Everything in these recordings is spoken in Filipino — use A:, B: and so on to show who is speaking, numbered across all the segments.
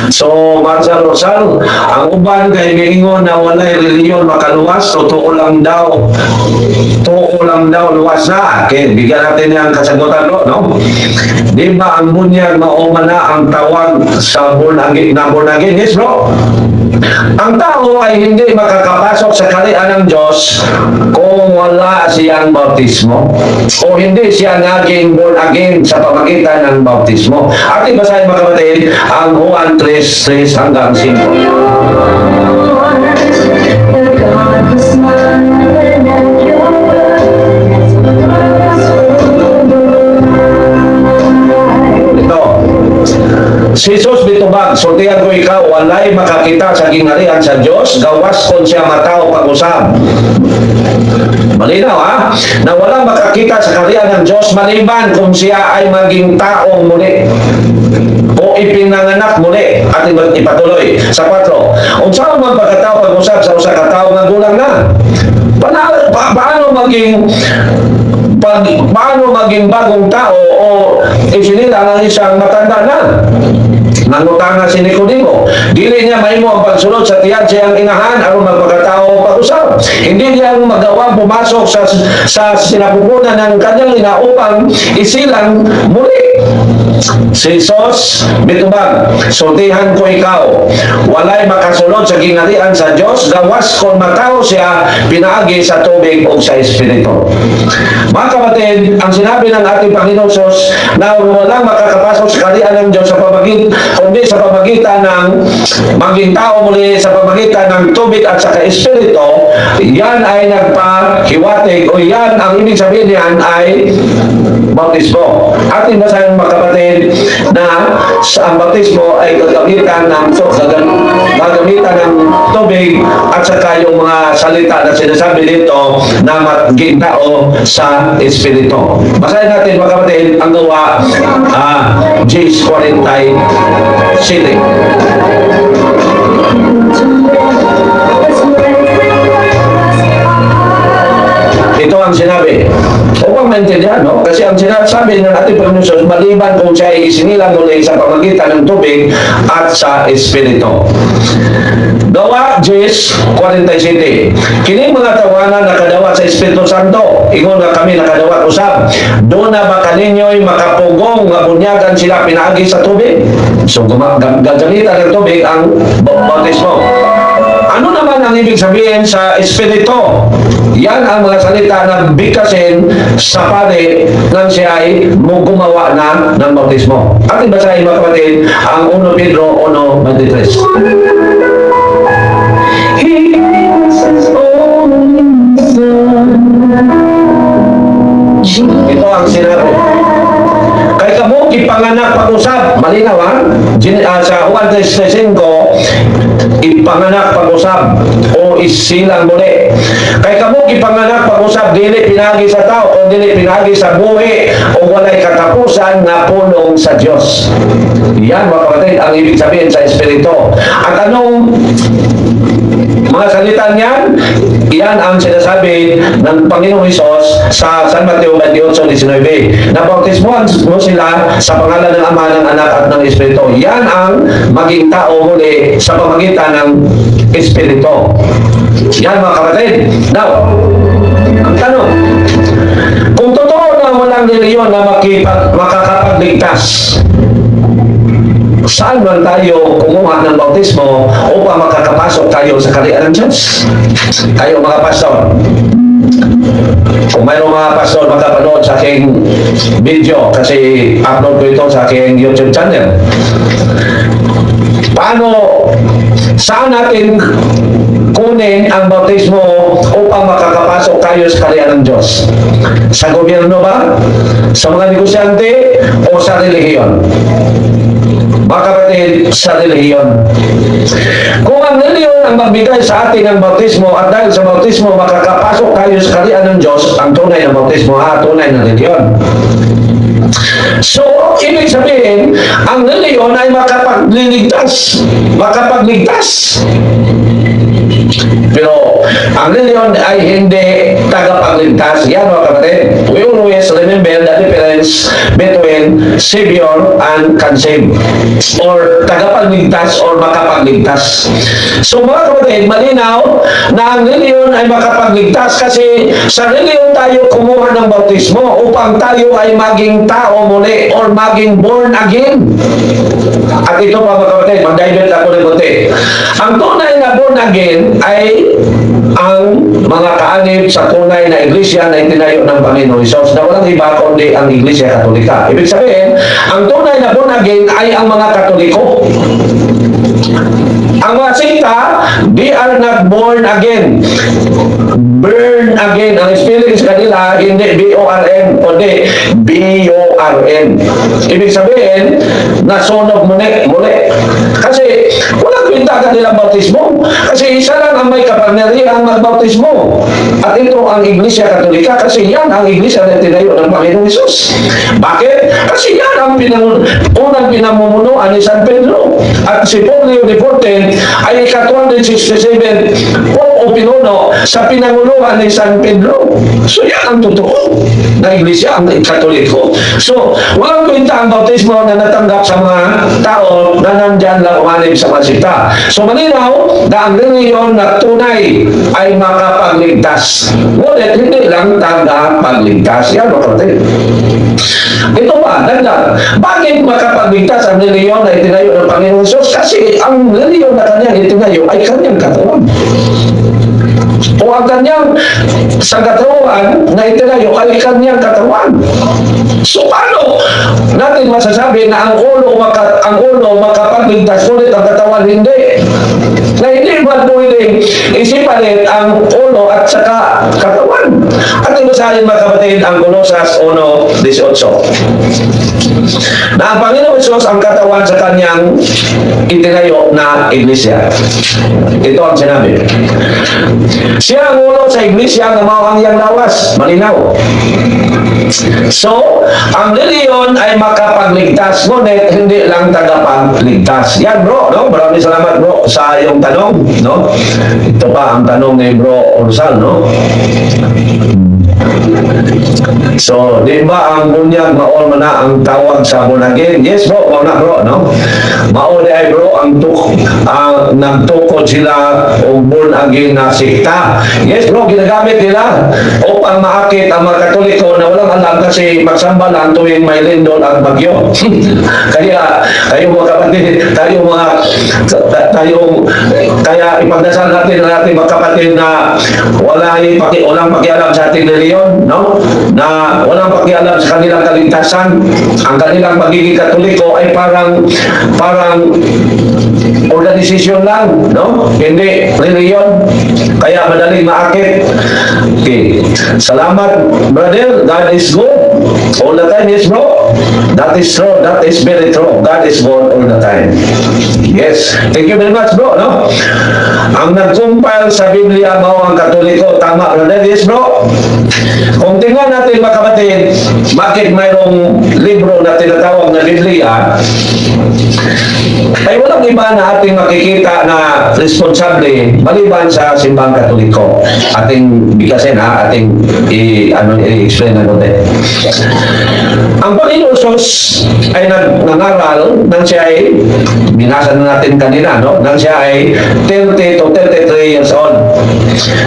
A: So, Marshal Rosal, ang uban kay miingon na walay reliyon makaluwas, totoo lang daw. Totoo lang daw, luwas na. Okay, bigyan natin yung kasagutan, no? Di ba ang bunyag mauma na ang tawag sa born again, na born again? Yes, bro? Ang tao ay hindi makakapasok sa kaharian ng Diyos kung wala siyang bautismo o hindi siya naging born again sa pamagitan ng bautismo. Ating basahin mga kapatid ang Juan 3:3 hanggang 5. Si Jesus bitubag, sultihan ko ikaw, walay makakita sa gingharian sa Diyos, gawas kung siya matao pag-usab. Malinaw ha? Na walang makakita sa kaharian ng Diyos maliban kung siya ay maging taong muli o ipinanganak muli. At ipatuloy sa 4. Kung saan man pagkatao pag-usab sa usa ka tao nga gulang na, paano maging bagong tao o isinila ng isang matanda na? Nangutanga si Nicodemo, dili niya mahimo ang pagsunod sa tiyan siyang inahan aron magpakatao pag-usab. Hindi niya magawa pumasok sa sinapupunan ng kanyang ina upang isilang muli. Si Jesus bitubag, sultihan ko ikaw, walay makasunod sa gingharian sa Diyos, gawas kung matao siya pinaagi sa tubig o sa Espiritu. Mga kapatid, ang sinabi ng ating Panginoon Jesus na walang makakapasok sa kaharian ng Diyos kundi sa pamagitan ng maging tao muli, sa pamagitan ng tubig at sa Espiritu, yan ay nagpahiwatig o yan ang ibig sabihin niyan ay bautismo. Ating basahin mga kapatid na ang bautismo ay gagamitan ng tubig at saka yung mga salita na sinasabi dito na maging tao sa Espiritu. Basahin natin mga kapatid ang gawa Gs 47. Ito ang sinabi. Upang maintindihan, no? Kasi ang sinasabi ng ating Panginoon Jesus, maliban kung siya ay isinilang muli sa pamagitan ng tubig at sa Espiritu. Gawa Gs 47. Kini mga tawanan nakadawat sa Espiritu Santo, ingon nga kami nakadawat usab. Doon na ba kaninyo'y makapugong nga bunyagan sila pinaagi sa tubig? So gagamitan ng tubig ang bautismo. Ano naman ang ibig sabihin sa Espiritu? Yan ang mga salita na bigkasin sa pare nang siya ay gumawa na ng bautismo. Ating basahin mga kapatid ang 1 Pedro 1:23. He is his only son. Ito ang sinabi. Kay kamo ipanganak pag-usab, malinaw ha? Sa Juan 3:5, ipanganak pag-usab o isilang muli. Kay kamo ipanganak pag-usab, dili pinagi sa tao o dili pinagi sa buhi o walay katapusan na pulong sa Dios. Yan mga kapatid ang ibig sabihin sa Espiritu. At anong mga salita niyan, iyan ang sinasabi ng Panginoong Hesus sa San Mateo 28:19. Nabautismohan mo sila sa pangalan ng Ama, ng Anak at ng Espiritu. Yan ang maging tao muli sa pamagitan ng Espiritu. Yan mga kapatid. Now, ang tanong, kung totoo na walang reliyon na makakapagligtas, saan man tayo kumuha ng bautismo upang makakapasok tayo sa kaharian ng Diyos? Tayo mga pastor, kung mayroong mga pastor makapanood sa aking video, kasi upload ko ito sa aking YouTube channel, saan natin kunin ang bautismo upang makakapasok tayo sa kaharian ng Diyos? Sa gobyerno ba? Sa mga negosyante o sa relihiyon? Mga kapatid, sa relihiyon. Kung ang relihiyon ang magbigay sa atin ng bautismo at dahil sa bautismo makakapasok tayo sa kaharian ng Diyos, ang tunay na bautismo tunay na relihiyon. So, ibig sabihin, ang relihiyon ay makapagligtas. Pero, ang relihiyon ay hindi tagapagligtas. Yan mga kapatid. We always remember the difference between Savior and can save, or tagapagligtas or makapagligtas. So mga kapatid, malinaw na ang reliyon ay makapagligtas kasi sa reliyon tayo kumuha ng bautismo upang tayo ay maging tao muli or maging born again. At ito pa mga kapatid, mag-divert ako ng konti. Ang tunay na born again ay ang mga kaanib sa tunay na iglesia na itinayo ng Panginoon Hesus na walang iba kundi ang Iglesia Katolika. Ibig sabihin, ang tunay na born again ay ang mga Katoliko. Ang mga sekta, they are not born again. Burn again. Ang spelling sa kanila, hindi B-O-R-N, kundi B-O-R-N. Ibig sabihin, nasunog muli. Kasi, walang kwenta kanilang bautismo. Kasi isa lang ang may kapangyarihan magbautismo. At ito ang Iglesia Katolika kasi yan ang Iglesia na tinayo ng Panginoong Hesus. Bakit? Kasi yan ang unang pinamumunuan ni San Pedro. At si Pope Leo XIV ay ika-267 Pope o pinuno sa pinanguluhan ni San Pedro. So yan ang totoo na Iglesia, ang Katoliko. So, walang kwenta ang bautismo na natanggap sa mga tao na nandyan lang umanib sa masita. So, malinaw na ang reliyon na tunay ay makapagligtas. Ngunit, hindi lang tagapagligtas. Yan, kapatid. Ito pa, dagdag. Bakit makapagligtas ang reliyon na itinayo ng Panginoon Hesus? Kasi ang reliyon na kanyang itinayo ay kanyang katawan. O ang kanyang sa katawan na itinayo ay kanyang katawan. So paano natin masasabi na ang ulo makapagligtas, ngunit ang katawan hindi? Na hindi ba pwedeng isipalit ang ulo at saka katawan? At ibasahin mga kapatid ang Colosas 1:18. Na ang Panginoon Hesus ang katawan sa kanyang itinayo na iglesia. Ito ang sinabi. Siya ang ulo sa iglesia na mawangyang lawas. Malinaw. So, ang reliyon ay makapagligtas, ngunit hindi lang tagapagligtas. Yan bro, no? Maraming salamat bro sa iyong tanong, no? Ito pa ang tanong ni bro Orsal, no? So, di ba ang bunyag maol na ang tawag sa born again? Yes bro, na bro, no? Maol ay bro ang nagtukod sila o born again na sikta. Yes bro, ginagamit nila upang maakit ang mga Katoliko na walang alam kasi magsamba lang tuwing may lindol at bagyo. Kaya mga kapatid, kaya ipagdasal natin mga kapatid na walang pakialam sa ating reliyon, no? Na walang pakialam sa kanilang kaligtasan. Ang kanilang pagiging Katoliko ay parang organisasyon lang, no? Hindi reliyon. Kaya madaling maakit. Okay. Salamat, brother. God is good all the time. Yes, bro. That is true. That is very true. God is good all the time. Yes. Thank you very much, bro, no? Ang nag-compile sa Biblia mo ang Katoliko. Tama, brother. Yes, bro. Kung tingnan natin, mga kapatid, bakit mayroong libro na tinatawag na Biblia, ay walang iba na ating makikita na responsable maliban sa simbang Katoliko. Ating bigkasin ating i-explain na natin. Ang Panginoon Hesus ay nangaral nang siya ay, binasa na natin kanina, no? Nang siya ay 30 to 33 years old.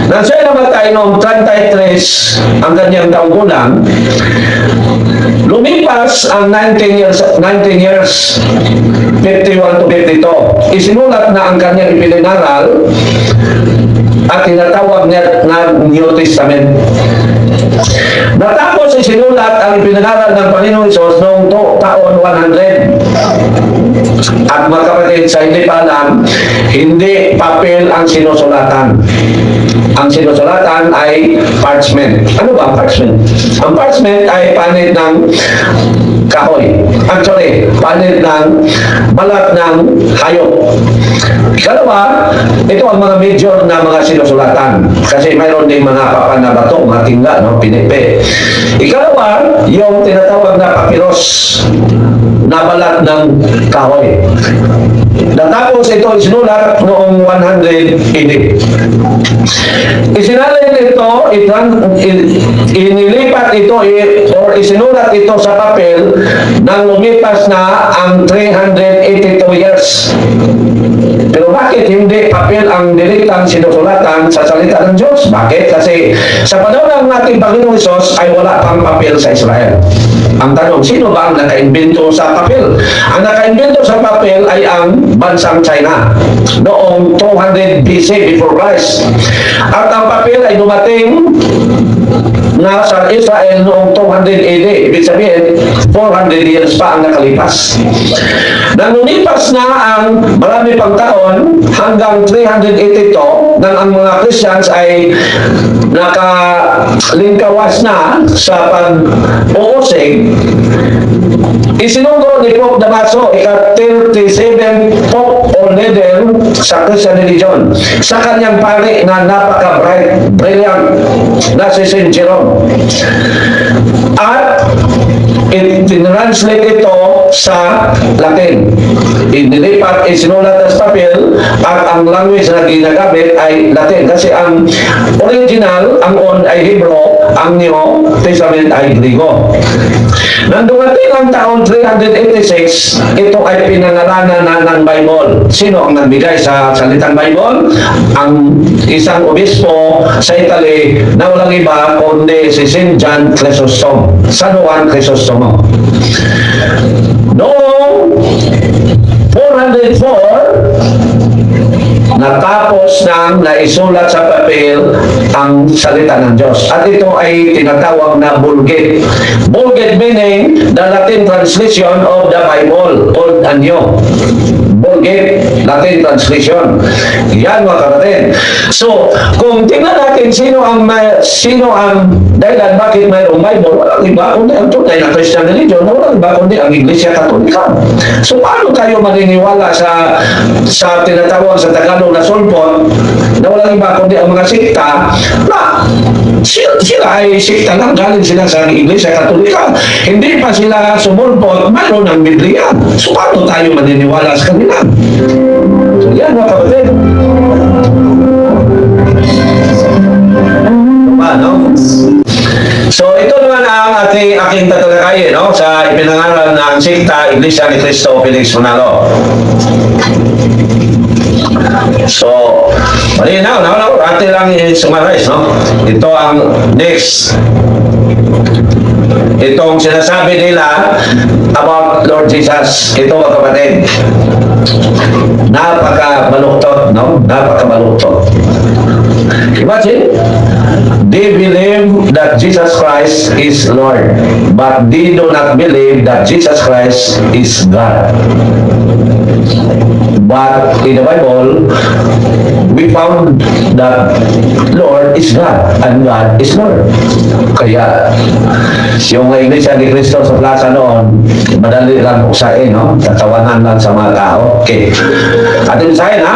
A: Nang siya ay namatay noong 33 ang kanyang taong gulang, lumipas ang 19 years, 51 to 52. Isinulat na ang kanyang ipininaral at tinatawag niya na New Testament. Natapos isinulat ang ipininaral ng Panginoon Hesus noong taon 100. At mga kapatid, sa hindi pa alam, hindi papel ang sinusulatan. Ang sinusulatan ay parchment. Ano ba ang parchment? Ang parchment ay panit ng kahoy. Actually, panit ng balat ng hayop. Ikalawa, ito ang mga major na mga sinusulatan. Kasi mayroon din mga papan na bato, mga tingga, no? Pinipi. Ikalawa, yung tinatawag na papyrus na balat ng kahoy. Natapos ito isinulat noong 100 AD. Isinalin ito, inilipat ito or isinulat ito sa papel nang lumipas na ang 382 years. Pero bakit hindi papel ang direktang sinusulatan sa salita ng Diyos? Bakit? Kasi sa panahon ng ating Panginoong Hesus ay wala pang papel sa Israel. Ang tanong, sino ba ang naka-invento sa papel? Ang naka-invento sa papel ay ang bansang China noong 200 BC before Christ. At ang papel ay dumating na sa Israel noong 200 AD. Ibig sabihin, 400 years pa ang nakalipas. Nang lumipas na ang marami pang taon hanggang 382 nang ang mga Christians ay nakalingkawas na sa pag-uusig, isinugo ni Pope Damaso, ika-37 Pope or leader sa Christian religion, sa kanyang pari na napaka-bright, brilliant na si Saint Jerome. At tinranslate ito sa Latin. Inilipat, isinulat sa papel, at ang language na ginagamit ay Latin. Kasi ang original, ang on ay Hebrew, ang New Testament ay Griego. Nang dumating ang taon 386, ito ay pinangalanan na ng Bible. Sino ang nagbigay sa salitang Bible? Ang isang obispo sa Italy na walang iba kundi si St. John Chrysostom. San Juan Chrysostom. Noong 404, natapos nang naisulat sa papel ang salita ng Diyos. At ito ay tinatawag na Vulgate. Vulgate meaning the Latin translation of the Bible, Old and New. Vulgate, Latin translation. Yan mga kapatid. So, kung tingnan natin sino ang dahilan bakit mayroong Bible, walang iba kundi ang tunay na Christian religion, walang iba kundi ang Iglesia Katolika. So, paano tayo maniniwala sa tinatawag sa Tagalog na sulpot na walang iba kundi ang mga sikta na sila ay sikta lang, galing sila sa Iglesia Katolika. Hindi pa sila sumulpot, mayroon ng Biblia. So, paano tayo maniniwala sa kanila? So, yan mga kapatid. Ano? So, ito naman ang aking tatalakayin, no? Sa ipinangaral ng sikta Iglesia ni Cristo Felix Manalo. So, malinaw, no? Atin lang i-summarize, no? Ito ang next. Itong sinasabi nila about Lord Jesus. Ito mga kapatid. Napaka-baluktot, no? Napaka-baluktot. Imagine, they believe that Jesus Christ is Lord, but they do not believe that Jesus Christ is God. But in the Bible, we found that Lord is God and God is Lord. Kaya, yung Iglesia ni Cristo sa plaza noon, madali lang usain, no? Tatawanan lang sa mga tao. Okay. Atin usahin, ha?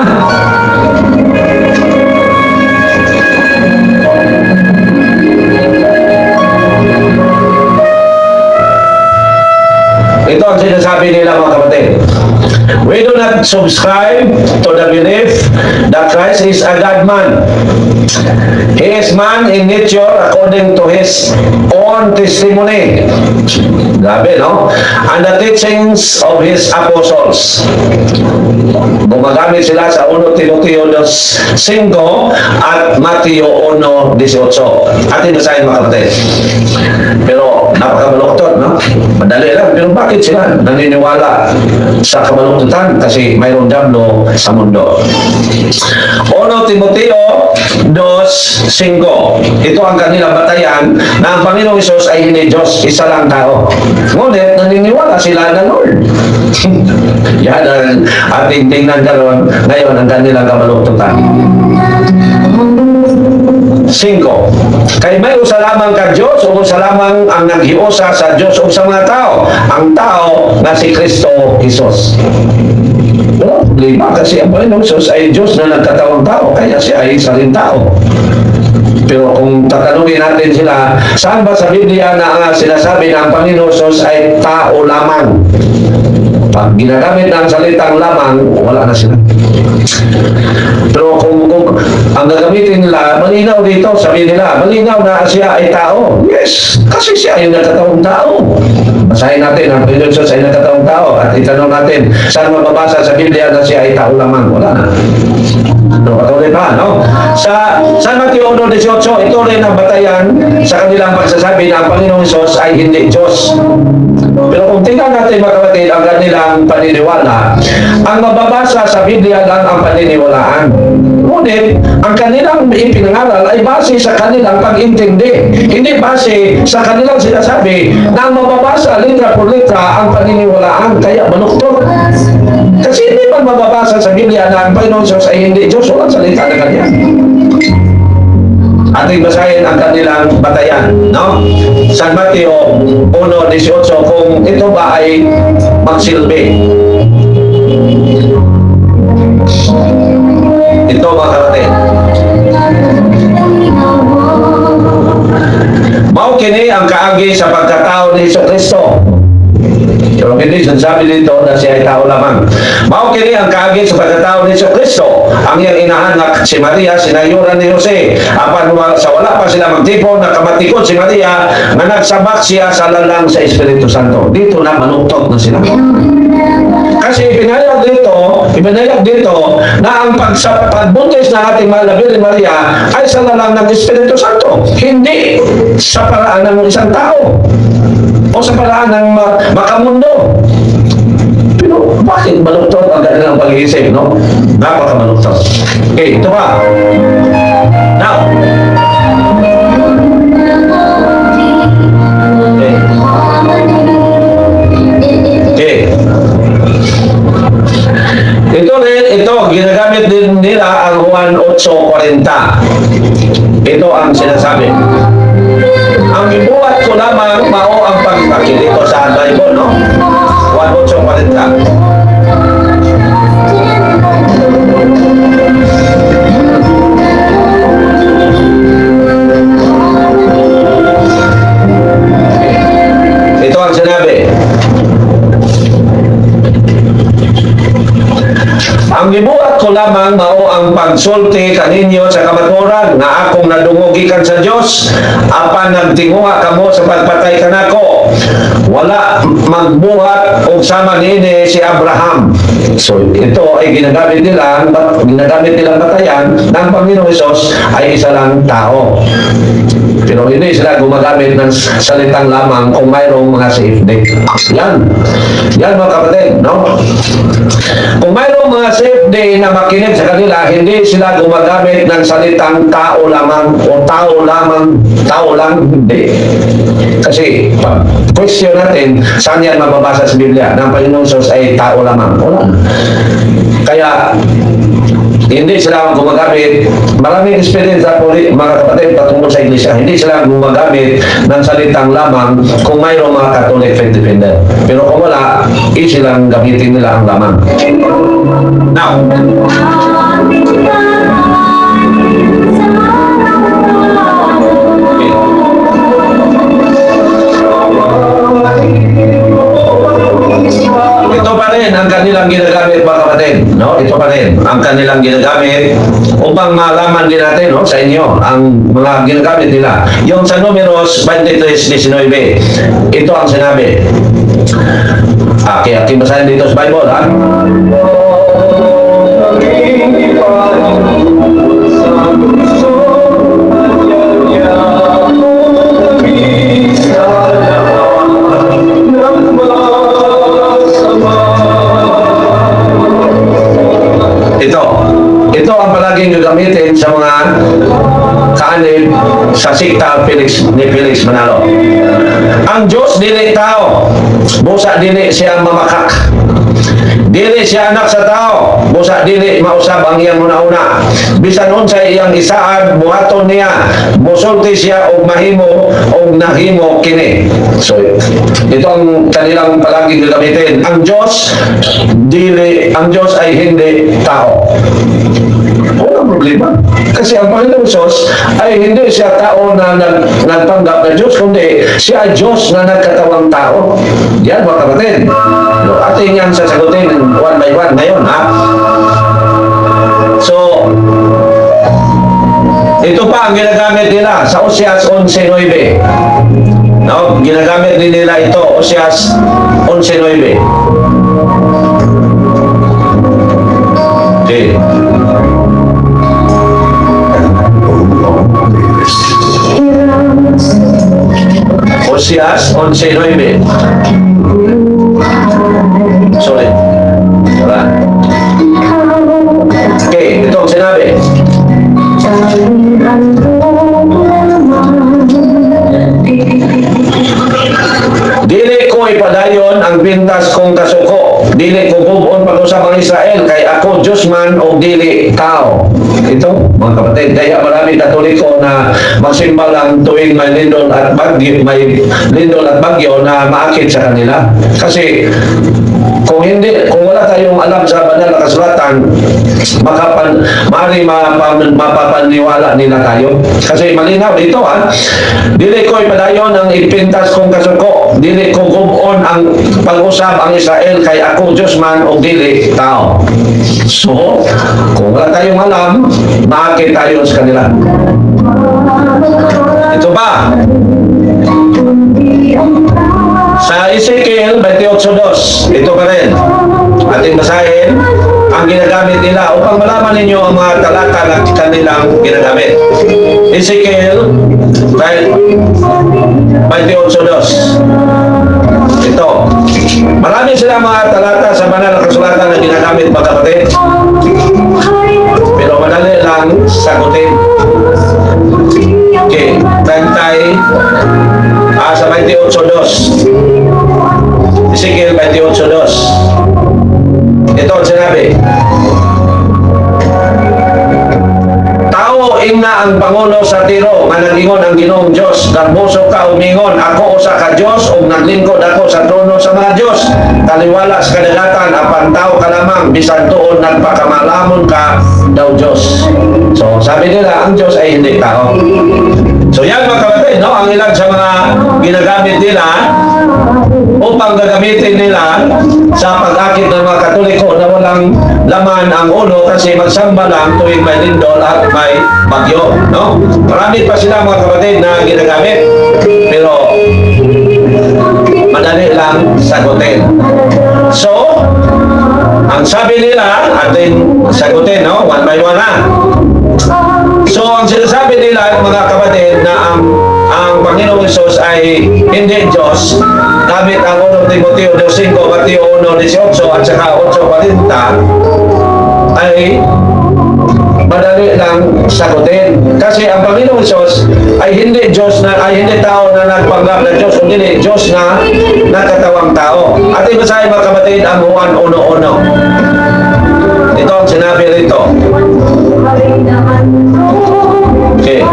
A: Ito ang sinasabi nila mga kapatid. We do not subscribe to the belief that Christ is a God-man. He is man in nature according to his own testimony. Grabe, no? And the teachings of his apostles. Gumagamit sila sa 1 Timoteo 2:5 at Mateo 1:18. Atin basahin mga kapatid. Pero napakabaluktot, no? Madali lang. Pero bakit sila naniniwala sa kabaluktutan? Kasi mayroong diablo sa mundo. 1 Timoteo 2:5. Ito ang kanilang batayan na ang Panginoong Hesus ay hindi Diyos, isa lang tao. Ngunit naniniwala sila na Lord. Yan ang ating tingnan ngayon ang kanilang kabaluktutan. 5. Kay may usa lamang ka Diyos o usa lamang ang naghiusa sa Diyos o sa mga tao. Ang tao na si Kristo Jesus. Wala problema kasi ang Panginoong Hesus ay Diyos na nagkatawang tao, kaya siya ay isa rin tao. Pero kung tatanungin natin sila, saan ba sa Biblia na ang sinasabi na ang Panginoong Hesus ay tao lamang? Pag ginagamit ng salitang lamang, wala na sila. Pero kung ang ang gagamitin nila, malinaw dito, sabi nila, malinaw na siya ay tao. Yes, kasi siya ay nagkataong tao. Basahin natin ang Panginoon Diyos ay nagkataong tao at itanong natin, saan mababasa sa Biblia na siya ay tao lamang? Wala na. Patuloy pa, no? Sa Mateo 1:18, ito rin ang batayan sa kanilang pagsasabi na ang Panginoong Diyos ay hindi Diyos. Pero kung tingnan natin mga kapatid ang kanilang paniniwala, ang mababasa sa Biblia lang ang paniniwalaan. Ngunit, ang kanilang ipinangaral ay base sa kanilang pag-intindi. Hindi base sa kanilang sinasabi na ang mababasa litra por litra ang paniniwalaan. Kaya manuktot. Kasi hindi pa mababasa sa Biblia na ang Panginoon Diyos ay hindi Diyos. Walang salita na kanya. Ating basahin ang kanilang batayan, no? San Mateo 1:18, kung ito ba ay magsilbi. Ito mga kapatid. Mao kini ang kaagi sa pagkatao ni Jesucristo. Pero hindi sinasabi dito na siya ay tao lamang. Mao kini ang kaagi sa pagkatao ni Jesucristo. Ang iyang inahan na si Maria, sinayuran ni Jose. Apan sa wala pa sila magtipon, nakamatipon si Maria, na nagsabak siya sa lalang sa Espiritu Santo. Dito na manuktok na sila. Kasi ipinayag dito na ang pagbuntis ng ating mahal na Birhen Maria ay sa lalang ng Espiritu Santo. Hindi sa paraan ng isang tao o sa paraan ng makamundo. Pero bakit maluktot ang kanilang pag-iisip, no? Napakamaluktot. Okay, ito pa. Now, okay. Ito, ginagamit din nila ang Juan 8:40. Ito ang sinasabi. Ang ibuhat ko lamang mao ang pagpakili ko sa Bible, no? Juan 8:40. Ito ang sinabi. Ang gibuhat ko lamang mao ang pagsulti kaninyo sa kamaturan na akong nadungogikan sa Dios apan nagtinguha kamo sa pagpatay kanako. Wala magbuhat og sama niini si Abraham. So ito ay ginagamit nilang batayan ng Panginoong Hesus ay isa lang tao. Pero hindi sila gumagamit ng salitang lamang kung mayroong mga safety. Yan mga kapatid, no? Kung mayroong mga safety na makinig sa kanila, hindi sila gumagamit ng salitang tao lamang o tao lang, hindi. Kasi, pag question natin, saan yan mababasa sa Biblia? Na ang Panginoong Diyos ay tao lamang. Wala. Kaya, hindi sila gumagamit. Maraming experience po mga kapatid patungkol sa iglesia. Hindi sila gumagamit ng salitang lamang kung mayroong mga Catholic faith defender. Pero kung wala, silang gamitin nila ang lamang. Now, ito pa rin ang kanilang ginagamit mga kapatid, no? Ito pa rin ang kanilang ginagamit upang malaman din natin, no, sa inyo ang mga ginagamit nila. Yung sa Números 23:19, ito ang sinabi. Kaya basahin dito sa Bible, ha? Ito ang palaging gagamitin sa mga kaanib sa sikta ni Felix Manalo. Ang Diyos dili tao, busa dili siya mamakak. Dili siya anak sa tao, busa dili mausab ang iyang una-una. Bisan unsay iyang isaad, buhaton niya, musulti siya og mahimo og nahimo kini. So, ito ang kanilang palaging gagamitin. Ang Diyos ay hindi tao. Walang problema. Kasi ang Panginoong Diyos ay hindi siya tao na nagpanggap na Diyos, kundi siya ay Diyos na nagkatawang tao. Yan mga kapatid. Ating yan sasagutin one by one ngayon, ha? So, ang ginagamit nila sa Oseas 11:9. No, ginagamit din nila ito, Oseas 11:9. Okay. Oseas 11:9. Sorry. Wala. Okay, ito ang sinabi. Dili ko ipadayon ang bintas kong kasuko. Dili ko bubon pag-usap ang Israel. Kay ako, Diyos man o dili tao. Ito, mga kapatid, kaya marami Katoliko na magsimba lang tuwing may lindol at bagyo na maakit sa kanila. Kasi kung wala tayong alam sa banal na kasulatan, mapapaniwala nila tayo. Kasi malinaw dito dili ko ipadayon ang ipintas kong kasuko, dili ko gubon ang pag-usap ang Israel, kay ako Diyos man o dili tao. So, kung wala tayong alam, maakit tayo sa kanila. Ito ba? Sa Ezekiel 28:2, ito pa rin. Ating basahin ang ginagamit nila upang malaman ninyo ang mga talata na kanilang ginagamit. Ezekiel 28:2. Ito. Marami sila mga talata sa banal na kasulatan na ginagamit, mga kapatid. Pero madali lang sagutin. Okay. Tantay sa 28:2. Ezekiel 28:2. Ito ang sinabi. Tao ingna ang Pangulo sa Tiro nga nagingon ang Ginoong Diyos, garboso ka umingon, ako usa ka Diyos ug naglingkod ako sa trono sa mga Diyos. Taliwala sa kadagatan apan tao ka lamang, bisan tuon nagpakamalamon ka daw Diyos. So sabi nila ang Diyos ay hindi tao. So yan mga kapatid, no? Ang ilan sa mga ginagamit nila upang gagamitin nila sa pag-akit ng mga Katoliko na walang laman ang ulo kasi magsamba lang tuwing may lindol at may bagyo, no? Marami pa sila mga kapatid na ginagamit, pero madali lang sagutin. So, ang sabi nila, atin sagutin, no? One by one So, ang sinasabi nila, mga kapatid, na ang Panginoong Hesus ay hindi Diyos, gamit ang 1 Timoteo 2:5, Mateo 1:18 at saka 8:40, ay madali lang sagutin. Kasi ang Panginoong Hesus ay hindi Diyos ay hindi tao na nagpanggap na Diyos, kundi Diyos na nakatawang tao. At ibasahin mga kapatid ang Juan 1:1. Ito ang sinabi rito. Okay.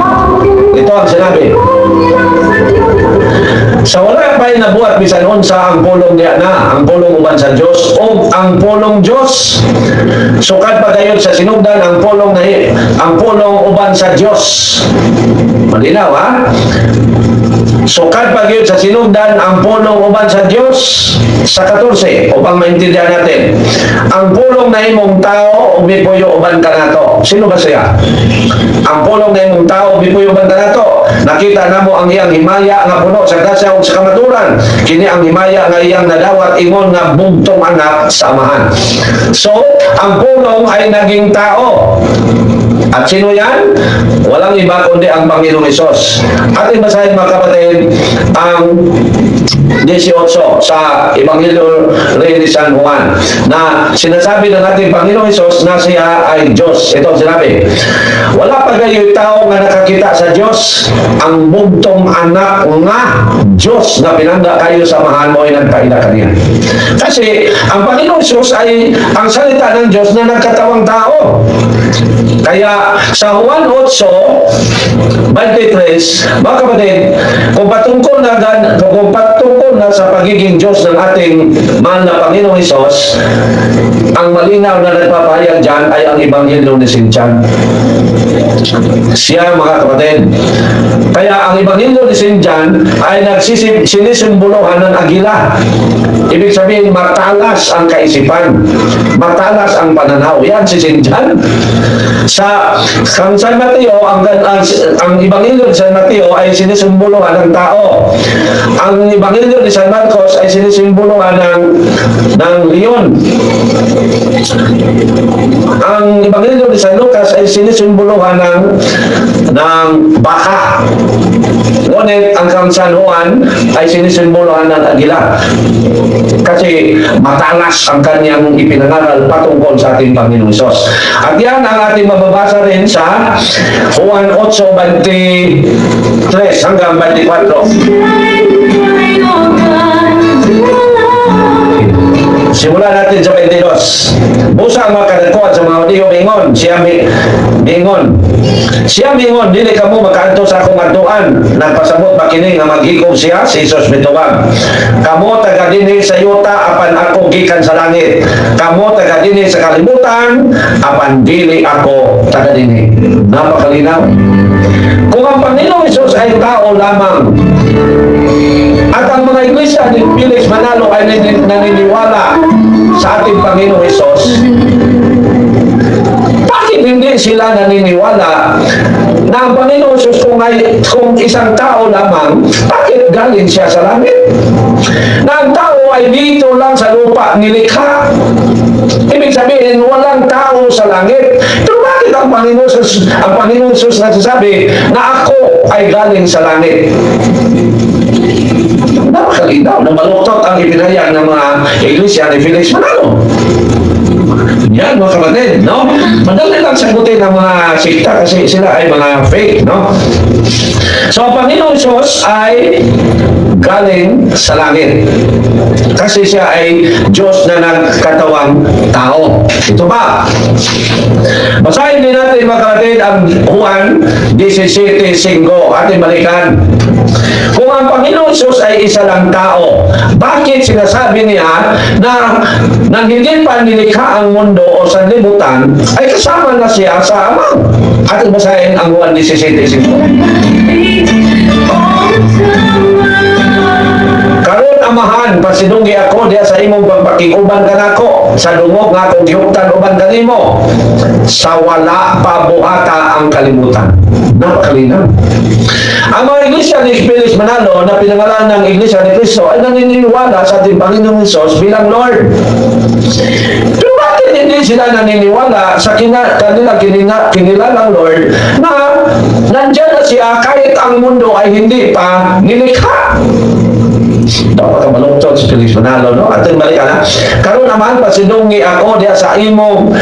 A: Ito ang sinabi. Sa wala pa'y nabuhat bisan unsa ang pulong niya na, ang pulong uban sa Diyos o ang pulong Diyos. Sukad pa dayon sa sinugdan ang pulong uban sa Diyos. Malinaw Sukad pa yun sa sinugdan ang pulong uban sa Diyos. Sa 14, upang maintindihan natin, ang pulong na imong tao umipuyo uban ka nato. Sino ba siya? Ang pulong na imong tao umipuyo uban ka nato. Nakita na mo ang iyang himaya nga puno sa grasya ug sa kamaturan. Kini ang himaya nga iyang nadawat ingon nga bugtong anak sa amahan. So, ang pulong ay naging tao. At sino yan? Walang iba kundi ang Panginoong Hesus. Ating basahin mga kapatid ang 18 sa Ebanghelyo ni San Juan na sinasabi ng ating Panginoong Hesus na siya ay Diyos. Ito ang sinabi. Wala pa kayo tao nga nakakita sa Diyos, ang bugtong anak nga Diyos na pinangga kayo sa mahal mo ay nagpaila kaniya. Kasi ang Panginoong Hesus ay ang salita ng Diyos na nagkatawang tao. Kaya sa Juan 8:23, mga kapatid, kung patungkol patungkol na sa pagiging Diyos ng ating mahal na Panginoong Hesus, ang malinaw na nagpapahayag dyan ay ang Ebanghelyo ni St. John. Siya, mga kapatid. Kaya ang Ebanghelyo ni St. John ay sinisimbolohan ng agila. Ibig sabihin, matalas ang kaisipan. Matalas ang pananaw. Yan si St. John. Sa San Mateo, ang Ebanghelyo ni San Mateo ay sinisimbolohan ng tao. Ang Ebanghelyo ni San Marcos ay sinisimbolohan ng leon. Ang Ebanghelyo ni San Lucas ay sinisimbolohan ng baka. Ngunit ang San Juan ay sinisimbolohan ng agila. Kasi matalas ang kanyang ipinangaral patungkol sa ating Panginoong Hesus. At yan ang ating mababasa rin sa Juan 8:23 hanggang 24. Simulan natin sa 22. Busa ang makadagkuhan sa mga Diyo mingon. Siya mingon, dili ka mo makaanto sa akong adtuan. Nagpasabot ba kini nga maghikom siya? Si Jesus mitubag. Kamo taga dinhi sa yuta apan ako gikan sa langit. Kamo taga dinhi sa kalibutan apan dili ako taga dinhi. Napakalinaw. Kung ang Panginoong Hesus ay tao lamang, at ang mga iglesia ni Felix Manalo ay naniniwala sa ating Panginoong Hesus, bakit hindi sila naniniwala na ang Panginoong Hesus kung isang tao lamang, bakit galing siya sa langit? Na ang tao ay dito lang sa lupa nilikha. Ibig sabihin, walang tao sa langit. Pero bakit ang Panginoong Hesus nagsasabi na ako ay galing sa langit? Napakalinaw na maluktot ang ipinahayag ng mga iglesia ni Felix Manalo. Yan, mga kapatid, no? Madali lang sagutin ng mga sikta kasi sila ay mga fake, no? So, ang Panginoong Hesus ay galing sa langit. Kasi siya ay Diyos na nagkatawang tao. Ito ba? Basahin din natin, mga kapatid, ang Juan 17:5. Ating balikan. Kung ang Panginoong Hesus ay isa lang tao, bakit sinasabi niya na nang hindi pa nilikha ang mundo o sanlibutan, ay kasama na siya sa Ama? Ating basahin ang Juan 17:5. Karon amahan, pasidunggi ako diya sa imong pagpakiguban kanako, sa dungog nga akong gihuptan uban kanimo, sa wala pa buhata ang kalimutan. Napakalinaw. Ang mga iglesia ni Felix Manalo na pinangalan ng Iglesia ni Cristo ay naniniwala sa ating Panginoong Hesus bilang Lord. Pero bakit hindi sila naniniwala sa kanilang kinilalang Lord na nandyan na siya kahit ang mundo ay hindi pa nilikha? Dapat ang malungtod si Felix Manalo, no? Ating balikan, ha? Karon naman, pasidungi ako diya sa imong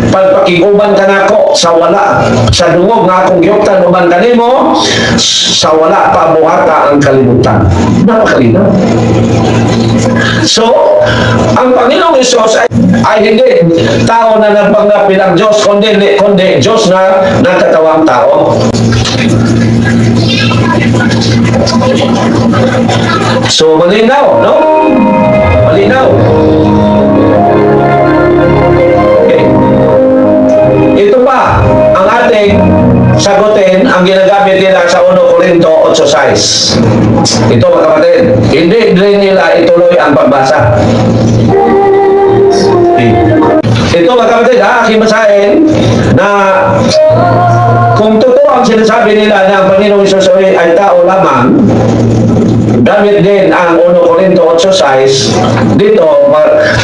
A: pagpakiguban kanako, sa wala, sa dungog nga akong gihuptan uban kanimo, sa wala pa buhata ang kalimutan. Napakalinaw. So, ang Panginoong Hesus ay hindi tao na nagpanggap bilang Diyos, kundi Diyos na nagkatawang tao. So, malinaw, no? Malinaw. Okay. Ito pa, ang ating sagutin, ang ginagamit nila sa 1 Corinto 8:6. Ito, mga kapatid, hindi rin nila ituloy ang pagbasa. Okay. Ito, mga kapatid, aking basahin na kung totoo ang sinasabi nila na ang Panginoong Hesus ay tao lamang, gamit din ang 1 Corinto 8:6, dito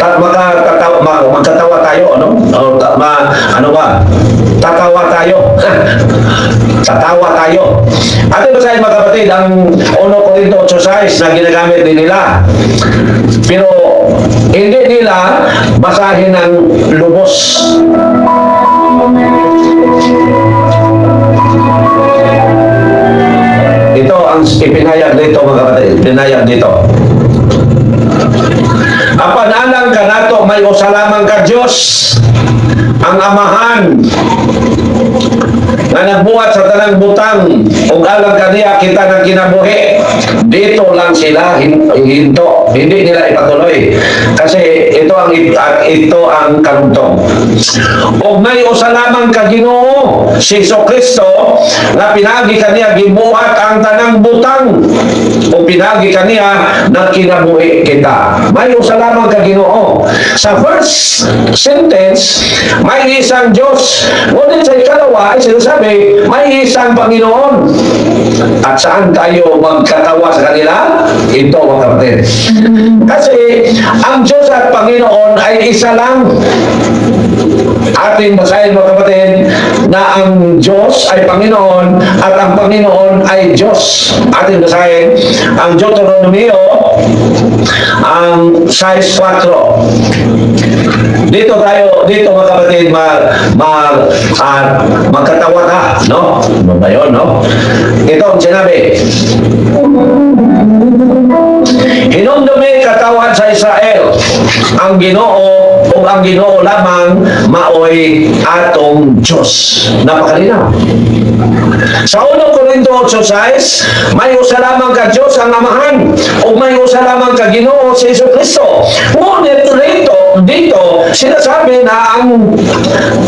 A: magkatawa tayo, ano? Ano ba? Tatawa tayo. Tatawa tayo. At basahin, mga kapatid, ang 1 Corinto 8:6 na ginagamit din nila. Pero hindi nila basahin ng lubos. Ito ang ipinahayag dito, mga kapatid. Pinahayag dito. Apanalang ka nato, may usalamang ka Diyos, ang Amahan, nga nagbuhat sa tanang butang ug alang kaniya kita ng kinabuhi, dito lang sila hinto, hindi nila ipatuloy kasi ito ang kalugtong. Ug may usa lamang ka Ginoo si Jesucristo nga pinagi kaniya gibuhat ang tanang butang ug pinagi kaniya ng kinabuhi kita. May usa lamang ka Ginoo. Sa first sentence may isang Diyos, ngunit sa ikalawa ay sinasabi may isang Panginoon. At saan tayo magkatawa sa kanila? Ito mga kapatid. Kasi ang Diyos at Panginoon ay isa lang. Ating basahin mga kapatid na ang Diyos ay Panginoon at ang Panginoon ay Diyos. Ating basahin ang Deuteronomio ang 6:4. Dito mga kapatid magkatawa ka, no? Ano ba yun, no? Ito ang sinabi. Hinumdumi katawan sa Israel ang Ginoo o ang Ginoo lamang maoy atong Diyos. Napakalinaw. Sa 1 Corinto 8:6, may usa lamang ka Diyos ang Amahan o may usa lamang ka Ginoo si Jesucristo. Ngunit dito sinasabi na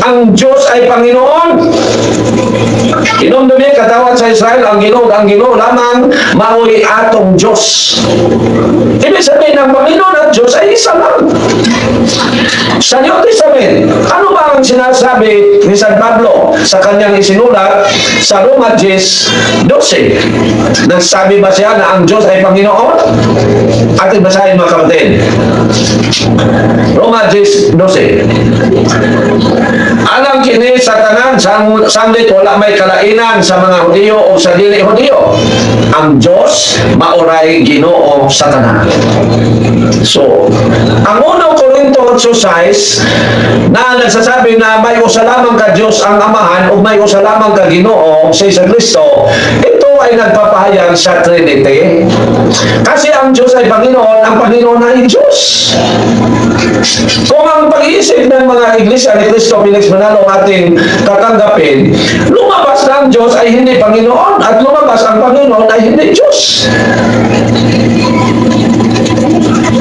A: ang Diyos ay Panginoon. Hinumdumi katawan sa Israel ang Ginoo lamang maoy atong Diyos. Ibig sabihin ng Panginoon at Diyos ay isa lang. Sa New Testament, ano ba ang sinasabi ni San Pablo sa kanyang isinulat sa Roma 10:12? Nagsabi ba siya na ang Diyos ay Panginoon? Ating basahin mga kapatid. Roma 10:12. Alang kini sa tanan sanglit wala may kalainan sa mga Hudiyo o sa dili Hudiyo. Ang Diyos mauray Ginoo sa tanan. So, ang 1 Corinto 8:6 na nagsasabi na may usa lamang ka Diyos ang Amahan o may usa lamang ka Ginoo si Jesucristo, ito ay nagpapahayag sa Trinity. Kasi ang Diyos ay Panginoon, ang Panginoon ay Diyos. Kung ang pag-iisip ng mga iglesia ni Cristo Felix Manalo ating tatanggapin, lumabas na ang Diyos ay hindi Panginoon at lumabas ang Panginoon ay hindi Diyos.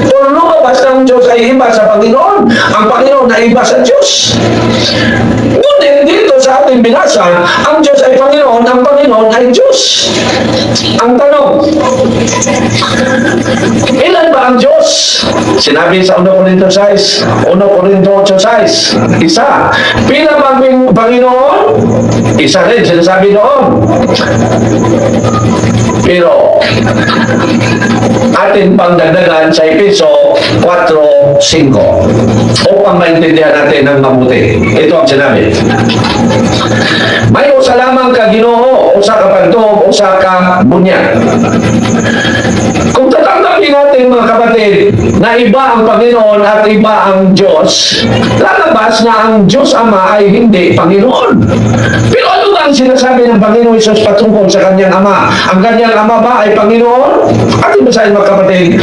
A: Kung lumabas ng Diyos ay iba sa Panginoon, ang Panginoon ay iba sa Diyos. Ngunit dito sa ating binasa, ang Diyos ay Panginoon, ang Panginoon ay Diyos. Ang tanong, ilan ba ang Diyos? Sinabi sa 1 Corinto 6, 1 Corinto 8:6, isa. Pila bang Panginoon? Isa rin, sinasabi doon. Pero, atin pang dagdagan sa Efeso 4:5 upang maintindihan natin ng mabuti. Ito ang sinabi. May usa lamang ka Ginoo, usa ka pagtuo, usa ka bunyag. Kung tatanggapin natin mga kapatid na iba ang Panginoon at iba ang Diyos, lalabas na ang Diyos Ama ay hindi Panginoon. Pero ano ba ang sinasabi ng Panginoon Isus patungkol sa kanyang Ama? Ang kanyang Ama ba ay Panginoon? At basahin mga kapatid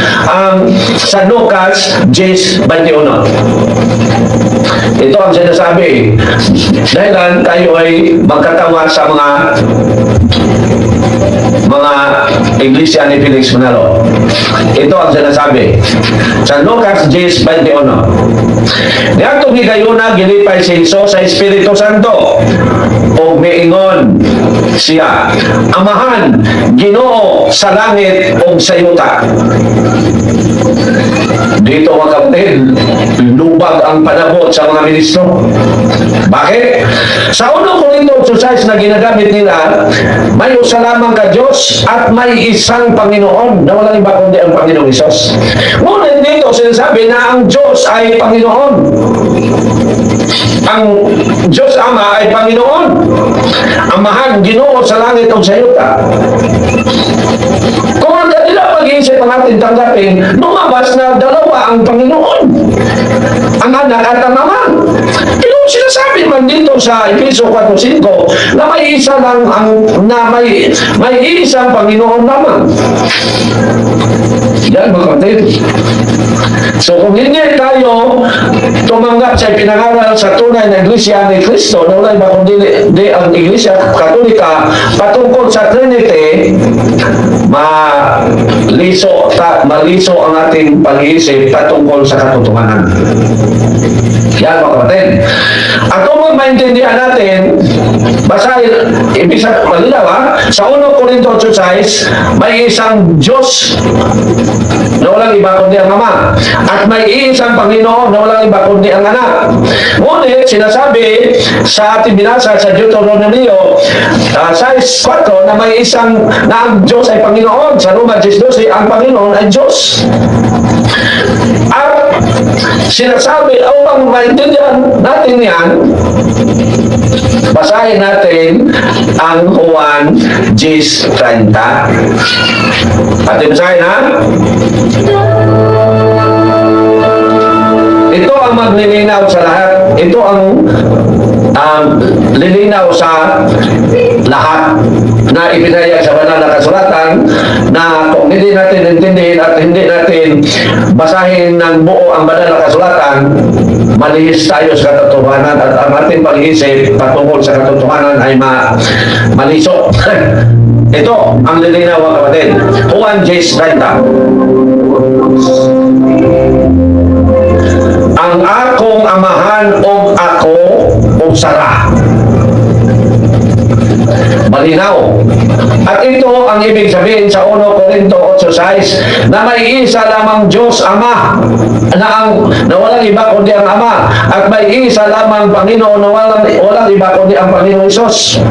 A: sa Lucas 10:21. Ito ang sinasabi. Dahil tayo ay magkatawa sa mga iglesia ni Felix Manalo. Ito ang sinasabi. Sa Lucas 10:21. Niadtong higayuna gilipay si Hesus sa Espiritu Santo o miingon siya, Amahan, Ginoo sa langit o sa yuta. Dito mga kapatid, lubag ang panabot sa mga ministro. Bakit? Sa 1 Corinto 8:6 na ginagamit nila, may usa lamang ka Diyos at may isang Panginoon na walang iba kundi ang Panginoong Hesus. Ngunit dito sinasabi na ang Diyos ay Panginoon. Ang Diyos Ama ay Panginoon. Amahan, Ginoo sa langit o sa yuta. Kung ang kanila pag-iisip ang ating tanggapin, lumabas na dalawa ang Panginoon. ang anak at ang ama. Pero sinasabi man dito sa Efeso 4:5 na may isa lang may isang Panginoon lamang. Yan mga kapatid. So kung hindi tayo tumanggap sa pinangaral sa tunay na Iglesia ni Cristo, na wala iba kundi ang Iglesia Katolika patungkol sa Trinity, maliso ang ating pag-iisip patungkol sa katotohanan. Yan mga kapatid. At kung maintindihan natin, basahin, ibig malinaw sa 1 Corinto 8:6, may isang Diyos na walang iba kundi ang Ama. At may isang Panginoon na walang iba kundi ang Anak. Ngunit, sinasabi sa ating binasa sa Deuteronomy 6:4 na may isang na ang Diyos ay Panginoon. Sa Roma 10:12, ang Panginoon ay Diyos. At sinasabi, upang maintindihan natin yan, basahin natin ang Juan 10:30. Atin basahin ha? Ito ang maglilinaw sa lahat. Ito ang lilinaw sa lahat na ipinahayag sa banal na kasulatan, na kung hindi natin intindihin at hindi natin basahin ng buo ang banal na kasulatan, malihis tayo sa katotohanan at ang ating pag-iisip patungkol sa katotohanan ay maliso. Ito ang lilinaw mga kapatid. Juan 10:30. Ang akong amahan o ako o sara. Malinaw. At ito ang ibig sabihin sa 1 Corinto 8:6 na may isa lamang Diyos Ama na walang iba kundi ang Ama, at may isa lamang Panginoon na walang iba kundi ang Panginoon Hesus.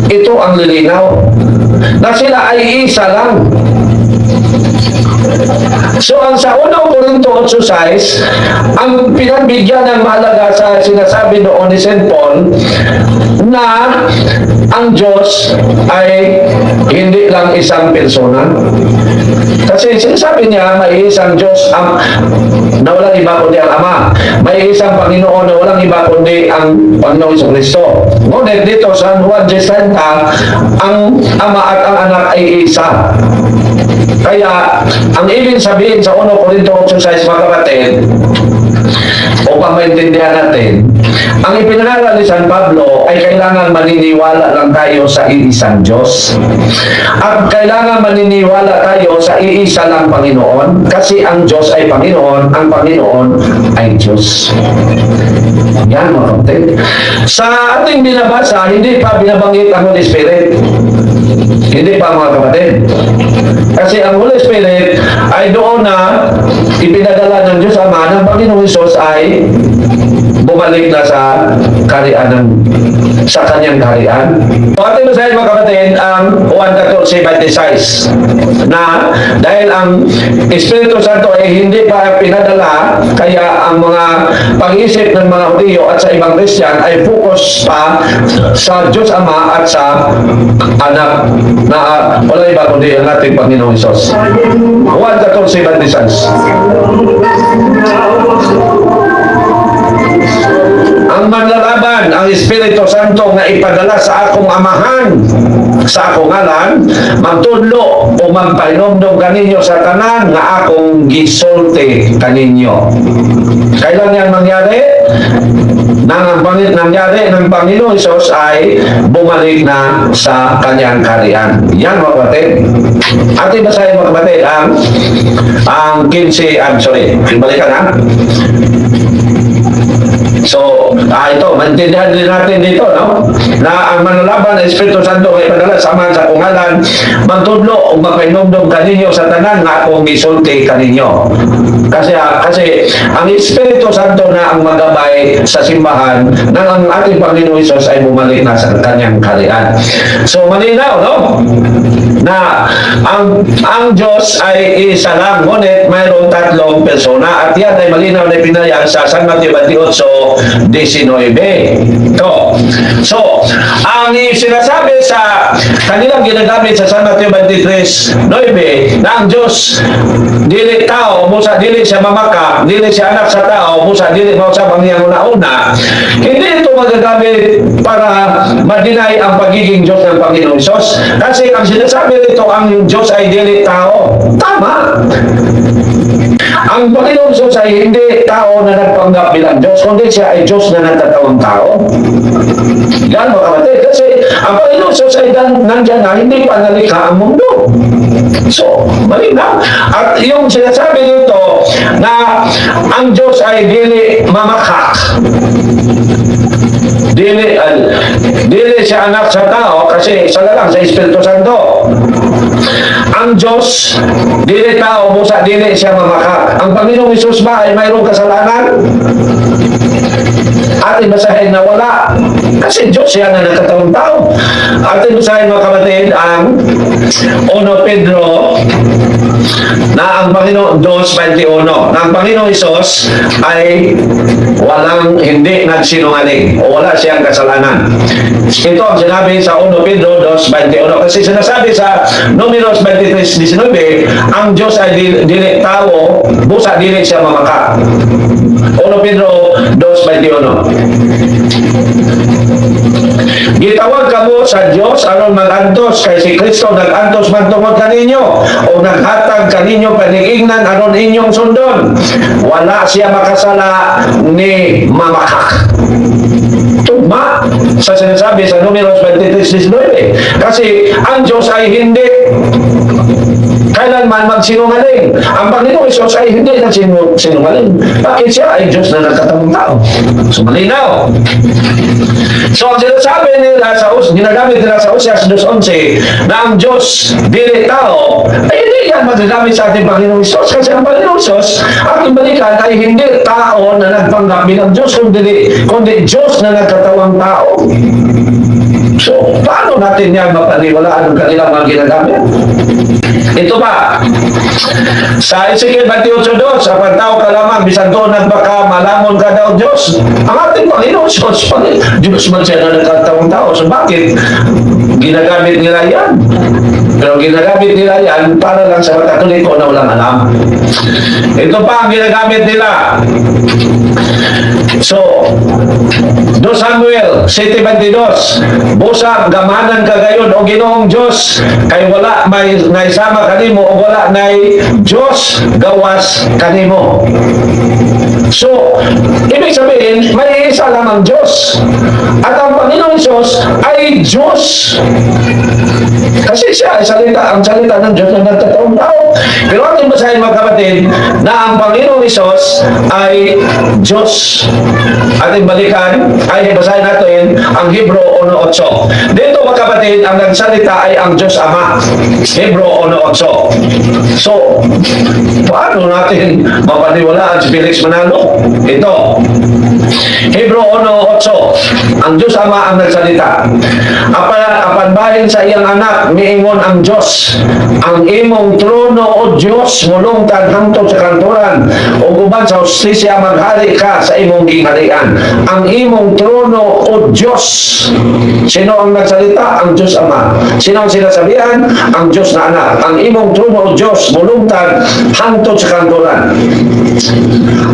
A: Ito ang lilinaw na sila ay isa lang. So ang sa 1 Corinto 8:6, ang pinagbigyan ng mahalaga sa sinasabi noon ni St. Paul na ang Diyos ay hindi lang isang persona. Kasi sinasabi niya may isang Diyos na walang iba kundi ang Ama, may isang Panginoon na walang iba kundi ang Panginoong Jesucristo. Ngunit dito sa Juan 10:30, ang Ama at ang Anak ay isa. Kaya, ang ibig sabihin sa 1 Corinto 8:6 mga kapatid, upang maintindihan natin, ang ipinangaral ni San Pablo ay kailangan maniniwala lang tayo sa iisang Diyos. At kailangan maniniwala tayo sa iisa lang Panginoon, kasi ang Diyos ay Panginoon, ang Panginoon ay Diyos. Yan mga kapatid. Sa ating binabasa, hindi pa binabanggit ang Holy Spirit. Hindi pa mga kapatid. Kasi ang Holy Spirit ay doon na ipinadala ng Diyos Ama ng Panginoong Hesus ay bumalik na sa kanyang kaharian. Ating basahin mga kapatid ang Juan 14:26 na dahil ang Espiritu Santo ay hindi pa pinadala, kaya ang mga pag-iisip ng mga Hudyo at sa ibang Christian ay focus pa sa Diyos Ama at sa Anak na wala iba kundi ang ating Panginoong Hesus. Juan 14:26. Ang manlalaban, ang Espiritu Santo nga ipadala sa akong amahan, sa akong ngalan, magtudlo o magpahinomdom kaninyo sa tanan nga akong gisulti kaninyo. Kailan yan mangyari? Nangyari ng Panginoon Hesus ay bumalik na sa kanyang kaharian. Yan mga kapatid. Ating basahin mga kapatid ang 15, balikan ha? So, ito, maintindihan din natin dito, no? Na ang manlalaban ng Espiritu Santo ay padala samahan sa kungalan, magtudlo o magpahinomdom kaninyo sa tanan nga akong gisulti kaninyo. Kasi ang Espiritu Santo na ang magabay sa simbahan nang ang ating Panginoon Hesus ay bumalik na sa kanyang kaharian. So, malinaw, no? Na ang Diyos ay isa lang, ngunit mayroong tatlong persona, at yan ay malinaw na pinayang sa San Mateo 28:19. So, ang sinasabi sa kanilang ginagamit sa San Mateo 23:9 na ang Diyos dili tao, busa dili siya mamaka, dili siya anak sa tao, busa dili mausap ang iyang una-una, hindi ito magagamit para ma-deny ang pagiging Diyos ng Panginoon Hesus. Kasi ang sinasabi nito, ang Diyos ay dili tao. Tama. Ang Panginoon Hesus ay hindi tao na nagpanggap bilang Diyos, kundi siya ay Diyos na nagtatawang tao. Yan mga kapatid. Kasi ang Panginoon Hesus ay nandiyan na hindi pa nalikha ang mundo. So, malinaw. At yung sinasabi nito na ang Diyos ay dili mamakak. Dili siya anak sa tao kasi isa na lang sa Espiritu Santo. Ang Diyos, dili tao, busa dili siya mamakak. Ang Panginoong Hesus ba ay mayroong kasalanan? Ating basahin na wala. Kasi Diyos siya na nagkatawang tao. Ating basahin mga kapatid ang 1 Pedro na ang Panginoon 2:21 na ang Panginoong Hesus ay hindi nagsinungaling o wala siyang kasalanan. Ito ang sinabi sa 1 Pedro 2:21 kasi sinasabi sa Números 23:19 ang Diyos ay dili tao, busa dili siya mamaka. 1 Pedro 2:21 Gitawag kamo sa Diyos aron magantos kay si Kristo nagantos man tungod kaninyo o naghatag kaninyo paningignan aron inyong sundon. Wala siya makasala ni mamakak. Tugma sa sinasabi sa Números 23:19 kasi ang Diyos ay hindi kailanman magsinungaling. Ang Panginoong Hesus ay hindi nagsinungaling. Bakit siya ay Diyos na nagkatawang tao? So, malinaw. So, ang sinasabi nila ginagamit nila sa Oseas 2:11 na ang Diyos dili tao, ay hindi yan magagamit sa ating Panginoong Hesus kasi ang Panginoong Hesus ating balikan ay hindi tao na nagpanggap bilang Diyos kundi Diyos na nagkatawang tao. So, paano natin yan mapaniwalaan ang kanilang mga ginagamit? Ito ba? Sa Ezekiel 28:2, sa pagtao ka lamang, bisan doon nagbaka, malamon ka daw Diyos. Ang ating Panginoon, Diyos man siya na nagkatawang tao. So bakit ginagamit nila yan? Pero ginagamit nila yan para lang sa mga Katoliko na walang alam. Ito pa ang ginagamit nila. So, 2 Samuel 7:22 busa gamanan ka gayon o Ginoong Diyos kay wala may naisama kanimo o wala nay Diyos gawas kanimo. So, ibig sabihin may isa lamang Diyos at ang Panginoong Diyos ay Diyos. Kasi siya ay ang salita ng Diyos na nagkataong tao. Pero ating basahin mga kapatid na ang Panginoong Hesus ay Diyos. Ating balikan ay basahin natin ang Hebro 1:8. Dito mga kapatid, ang nagsalita ay ang Diyos Ama. Hebro 1:8. So, paano natin mapaniwalaan si Felix Manalo? Ito, Hebro 1:8. Ang Diyos Ama ang nagsalita. Apan bahin sa iyang anak, miingon ang Diyos, ang imong trono o Diyos, mulungtad hangtod sa kanturan, o guban sa hustisya maghari ka sa imong gingharian. Ang imong trono o Diyos. Sino ang nagsalita? Ang Diyos Ama. Sino ang sinasabihan? Ang Diyos na anak. Ang imong trono o Diyos, mulungtad hangtod sa kanturan.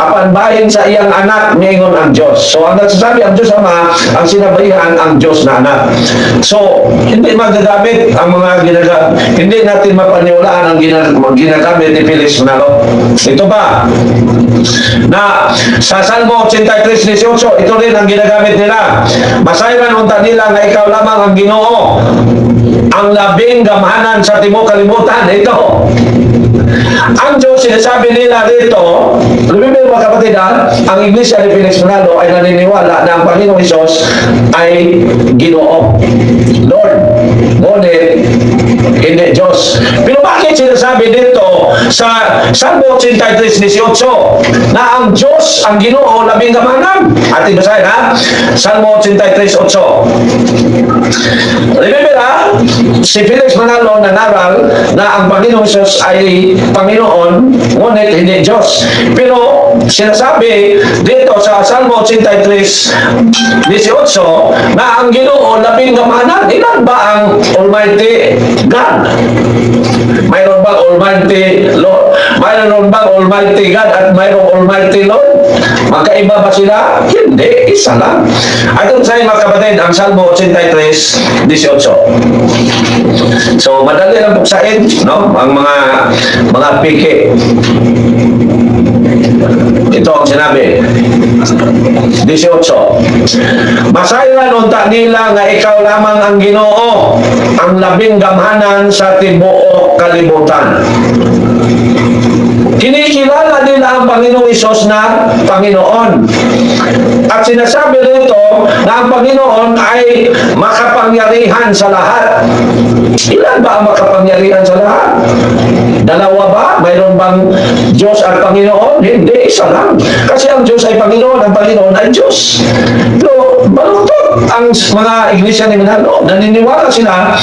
A: Apan bahin sa iyang anak, miingon ang Diyos. So ang nagsasabi ang Diyos Ama, ang sinabayan ang Diyos na anak. So hindi magagamit ang mga hindi natin mapaniwalaan ang ginagamit ni Felix Manalo. Ito ba? Na sa Salmo 83:18, ito rin ang ginagamit nila. Masayran unta nila nga ikaw lamang ang Ginoo, ang labing gamhanan sa tibuok kalibutan. Ito. Ang Diyos, sinasabi nila dito, remember mga kapatid, ang Iglesia ni Felix Manalo ay naniniwala na ang Panginoong Hesus ay Ginoo, Lord, ngunit hindi Diyos. Pero bakit sinasabi dito sa Salmo 83:18 na ang Diyos, ang Ginoo, labing gamhanan? Ating basahin Salmo 83:8. Remember si Felix Manalo nanaral na ang Panginoong Hesus ay Panginoon, ngunit hindi Diyos. Pero sinasabi dito sa Salmo 83:18 na ang Ginoo labing gamanan. Ilan ba ang Almighty God? Mayroon bang Almighty Lord? Mayroon bang Almighty God at mayroong Almighty Lord? Magkaiba ba sila? Hindi, isa lang. Ayon sa mga kapatid, ang Salmo 83:18. So, madali lang buksain, no? Ang mga piki. Ito ang sinabi. 18. Masayran unta nila nga ikaw lamang ang Ginoo, ang labing gamhanan sa tibuok kalibutan. Kinikilala nila ang Panginoong Isos na Panginoon. At sinasabi rito na ang Panginoon ay makapangyarihan sa lahat. Ilan ba ang makapangyarihan sa lahat? Dalawa ba? Mayroon bang Diyos at Panginoon? Hindi, isa lang. Kasi ang Diyos ay Panginoon, ang Panginoon ay Diyos. So, baluktot ang mga iglesia ni Manalo. Naniniwala sila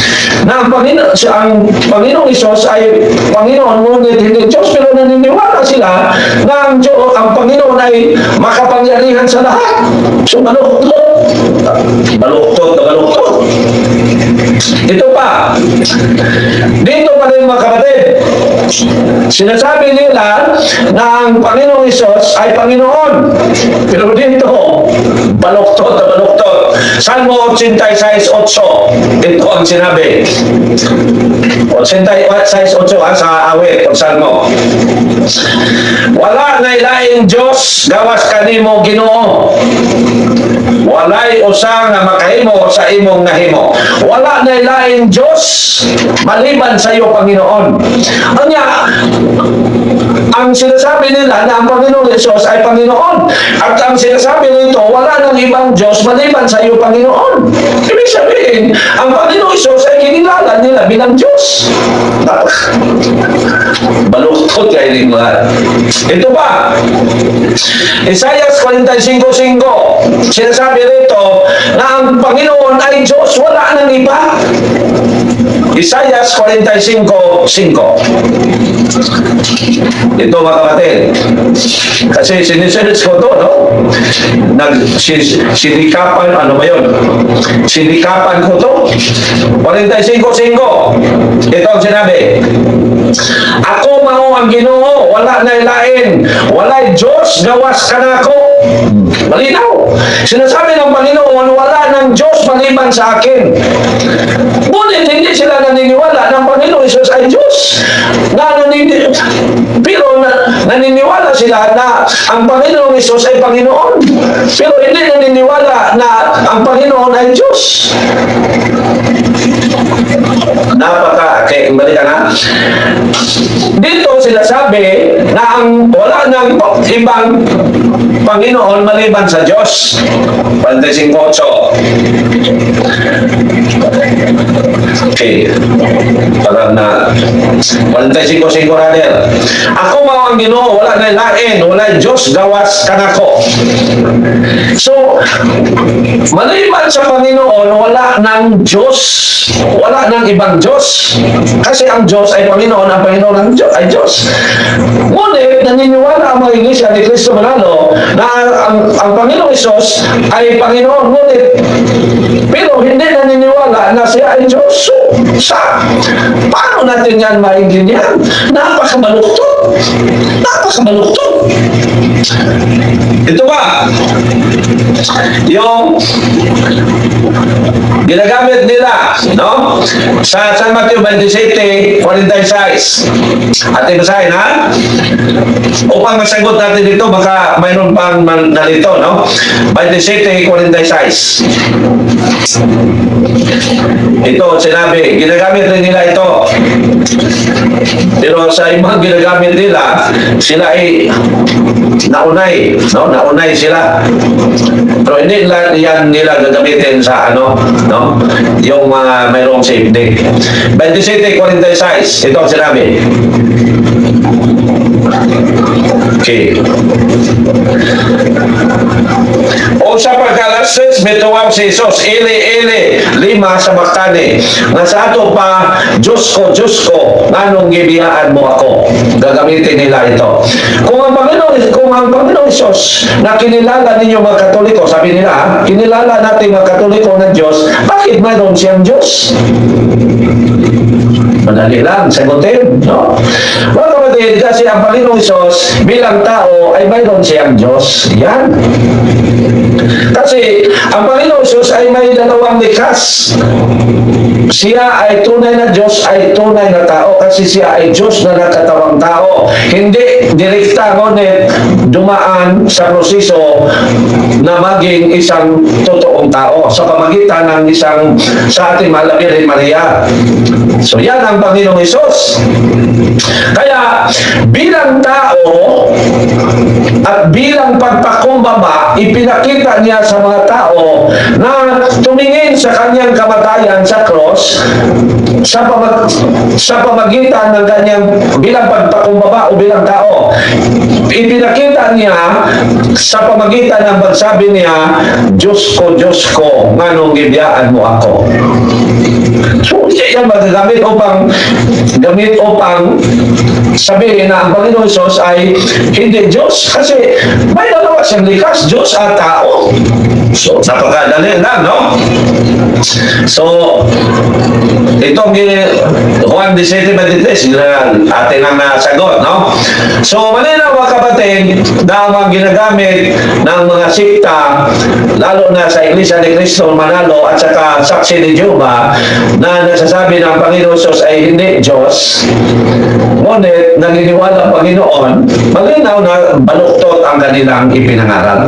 A: na ang Panginoong Isos ay Panginoon, ngunit hindi Diyos, pero naniniwala sila na ang Panginoon ay makapangyarihan sa lahat. So, baluktot. Baluktot. Ito pa. Dito pa rin mga kapatid. Sinasabi nila na ang Panginoong Isos ay Panginoon. Pero dito, baluktot. Salmo 86:8. Ito ang sinabi. 86:8 sa awit o Salmo. Wala na ilaing Diyos gawas kanimo Ginoo. Walay usa nga makahimo sa imong nahimo. Wala na ilaing Diyos maliban sa iyo Panginoon. Ang sinasabi nila na ang Panginoong Yesus ay Panginoon. At ang sinasabi nito, wala nang ibang Diyos maliban sa iyo Panginoon. Ibig sabihin, ang Panginoong Yesus ay kinilala nila bilang Diyos. Baluktot kayo rin mga. Ito ba? Isaiah 45:5. Sinasabi rito na ang Panginoon ay Diyos, wala nang iba. Isaiah 45:5. Ito mga kapatid. Kasi sinisearch ko to, no? Sinikapan, ano ba yun? Sinikapan ko to. 45:5. Ito ang sinabi. Ako mao ang Ginoo, wala na ilain. Walay Diyos gawas kanako. Malinaw. Sinasabi ng Panginoon, wala ng Diyos maliban sa akin. Ngunit hindi sila naniniwala ng Panginoon Isus ay Diyos. Pero naniniwala sila na ang Panginoon Isus ay Panginoon. Pero hindi naniniwala na ang Panginoon ay Diyos. Kaya balikan na. Dito sinasabi na ang wala ng ibang Panginoon maliban sa Diyos. 45:8. Okay. Para na 45:5 rather. Ako mao ang Ginoo, wala na lain, wala Diyos gawas kanako. So, maliban sa Panginoon, wala ng Diyos, wala ng ibang Diyos. Kasi ang Diyos ay Panginoon, ang Panginoon ay Diyos. Ngunit, naniniwala ang mga iglesia ni Cristo Manalo na ang Panginoong Isos ay Panginoon, ngunit pero hindi naniniwala na siya ay Diyos. So, paano natin yan maintindihan? Napakabaluktot. Ito ba? Yung ginagamit nila, no? Sa San Mateo 27:46. Ating basahin, ha? Upang masagot natin dito, baka mayroon pang nalito, no? 27:46. Ito, sinabi, ginagamit rin nila ito. Pero sa ibang ginagamit nila, sila ay naunay, no? Naunay sila. Pero hindi yan nila gagamitin sa no? Yung mga mayroong safety. 27:46, ito ang sinabi. Okay. O sa pagkalasis, mituwang si Jesus, ili, lima sa bakani. Nga sa ato pa, Diyos ko, nganong nganong gibiyaan mo ako. Gagamitin nila ito. Kung ang Panginoon Isos na kinilala ninyo mga Katoliko, sabi nila, kinilala natin mga Katoliko na Diyos, bakit mayroon siyang Diyos? Madali lang, sagutin, no? Mga kapatid, kasi ang Panginoong Isos bilang tao ay mayroon siyang Diyos. Yan. Kasi ang Panginoong Isos ay may dalawang likas. Siya ay tunay na Diyos, ay tunay na tao kasi siya ay Diyos na nakatawang tao. Hindi direkta, ngunit dumaan sa proseso na maging isang totoong tao sa pamagitan ng sa ating mahal na Birhen Maria. So yan ang Panginoong Hesus. Kaya bilang tao at bilang pagpakumbaba, ipinakita niya sa mga tao na tumingin sa kanyang kamatayan sa cross sa pamagitan ng kanyang bilang pagpakumbaba o bilang tao. Ipinakita niya sa pamagitan ng pagsabi niya, Diyos ko, nganong gibiyaan mo ako. So, yan magagamit upang sabihin na ang Panginoon Hesus ay hindi Diyos kasi may dalawa siyang likas, Diyos at tao. So, napakadali lang, no? So, itong Juan 17:23 atin ang nasagot, no? So, malinaw mga kapatid na mga ginagamit ng mga sikta, lalo na sa Iglesia ni Cristo Manalo at saka Saksi ni Jehovah, na nagsasabi ng Panginoon Hesus ay hindi Diyos, ngunit naniniwala ang Panginoon, malinaw na baluktot ang kanilang ipinangaral.